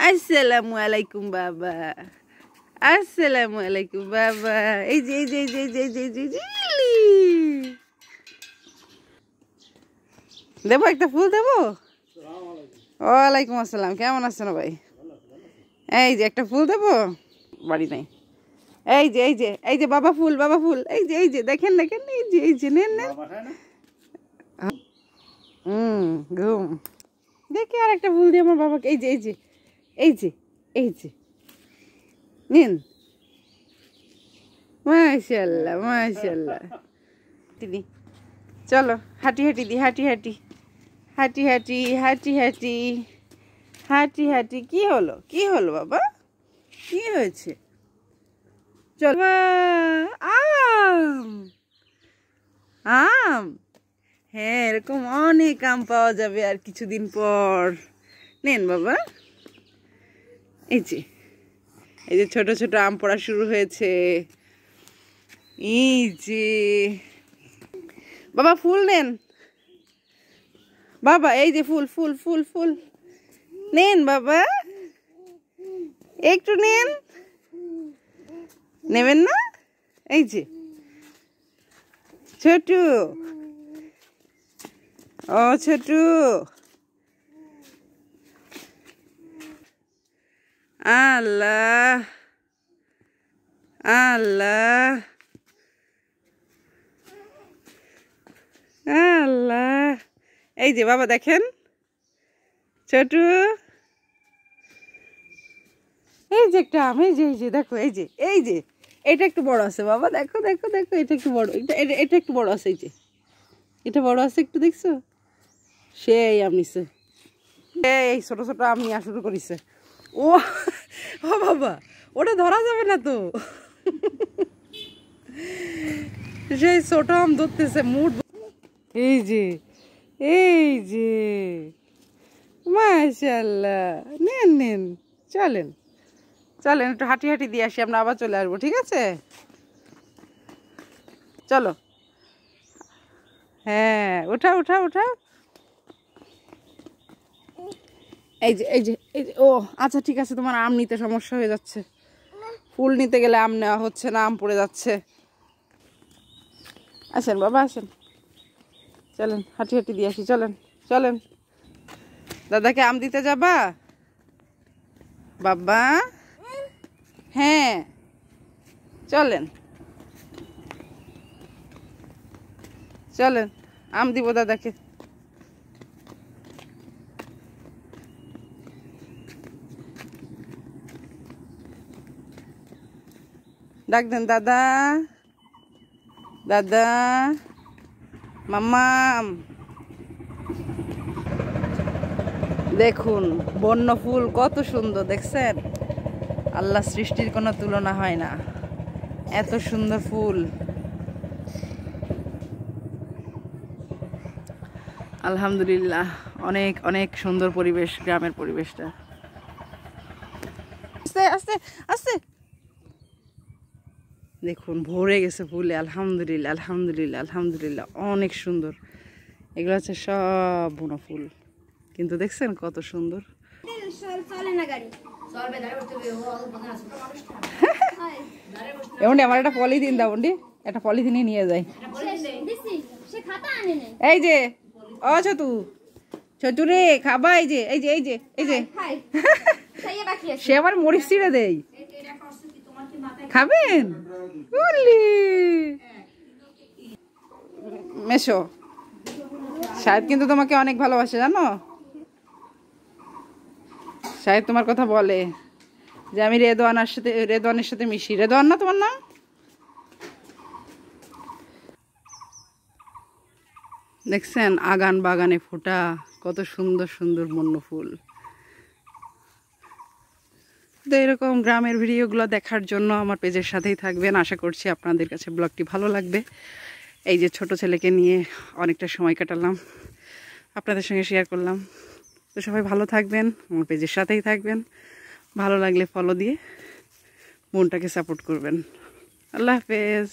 আসসালামু আলাইকুম বাবা, আসসালামু আলাইকুম বাবা। এই যে এই যে এই যে এই যে এই যে এই যে জিলি দেবো, একটা ফুল দেবো। ওয়ালাইকুম আসসালাম, কেমন আছেন ভাই? এই যে একটা ফুল দেবো, বাড়ি নাই। এই যে এই যে এই যে বাবা ফুল, বাবা ফুল, এই যে দেখেন দেখেন, এই যে নেন নেন। ঘুম দেখি আর একটা ফুল দিয়ে আমার বাবাকে। এই যে এই যে এই যে এই যে নিন। মাশাআল্লাহ মাশাআল্লাহ। দিদি চলো হাঁটি হাঁটি দি, হাঁটি হাঁটি হাঁটি হাঁটি হাঁটি হাঁটি হাঁটি হাঁটি। কি হলো কি হলো বাবা, কি হয়েছে? চলো। আম আম, হ্যাঁ এরকম অনেক আম পাওয়া যাবে আর কিছুদিন পর। নেন বাবা। এই যে ছোট ছোট আম পড়া শুরু হয়েছে। এই যে বাবা ফুল নেন বাবা, এই যে ফুল ফুল ফুল ফুল নেন বাবা, একটু নেন, নেবেন না? এই যে ছোটু, ও ছোটু, আল্লাহ আল্লাহ আল্লাহ। এই যে বাবা দেখেন ছোটু, এই যে একটা আম, এই যে দেখো, এই যে এটা একটু বড় আছে বাবা, দেখো দেখো দেখো, এটা একটু বড়, এটা একটু বড় আছে। এই যে এটা বড় আছে একটু, দেখছো? সেই আম নিছে, এই ছোট ছোট আম নিয়ে শুরু করেছে। ও ও বাবা, ওটা ধরা যাবে না তো। সেই ছোট আম ধরতেছে মুড। এই যে মাশাআল্লাহ, নেন নেন, চলেন চলেন একটু হাঁটি হাঁটি দিয়ে আসি, আমরা আবার চলে আসবো, ঠিক আছে? চলো। হ্যাঁ উঠা উঠা উঠা। এই যে এই যে এই যে, ও আচ্ছা ঠিক আছে, তোমার আম নিতে সমস্যা হয়ে যাচ্ছে, ফুল নিতে গেলে আম নেওয়া হচ্ছে না, আম পড়ে যাচ্ছে। আসেন বাবা আসেন, চলেন হাঁটি হাঁটি দিয়ে আসি, চলেন চলেন। দাদাকে আম দিতে যাবা বাবা? হ্যাঁ চলেন চলেন, আম দিব দাদাকে। ডাক দেন দাদা, দাদা মাম্মা। দেখুন বন্য ফুল কত সুন্দর, দেখছেন? আল্লাহ সৃষ্টির কোনো তুলনা হয় না, এত সুন্দর ফুল। আলহামদুলিল্লাহ, অনেক অনেক সুন্দর পরিবেশ, গ্রামের পরিবেশটা। আস্তে আস্তে আস্তে, দেখুন ভরে গেছে ফুলে। আলহামদুলিল্লাহ আলহামদুলিল্লাহ আলহামদুলিল্লাহ, অনেক সুন্দর। এগুলো হচ্ছে সব বুনো ফুল, কিন্তু দেখছেন কত সুন্দর। এমনি আমার একটা পলিথিন দাও, একটা পলিথিনে নিয়ে যাই। এই যে ও ছোটু, ছোটু রে খাবা? এই যে এই যে এই যে এই যে সে আবার মরিচ ছিঁড়ে দেয়, খাবেন? মেশো, শায়দ কিন্তু তোমাকে অনেক ভালোবাসে, জানো? শায়দ তোমার কথা বলে যে আমি রেদওয়ানের সাথে মিশি। রেদওয়ান না তোমার নাম? দেখছেন আগান বাগানে ফোটা কত সুন্দর সুন্দর বন্য ফুল। তো এরকম গ্রামের ভিডিওগুলো দেখার জন্য আমার পেজের সাথেই থাকবেন। আশা করছি আপনাদের কাছে ব্লগটি ভালো লাগবে। এই যে ছোট ছেলেকে নিয়ে অনেকটা সময় কাটালাম, আপনাদের সঙ্গে শেয়ার করলাম। তো সবাই ভালো থাকবেন, আমার পেজের সাথেই থাকবেন। ভালো লাগলে ফলো দিয়ে মনটাকে সাপোর্ট করবেন। আল্লাহ হাফেজ।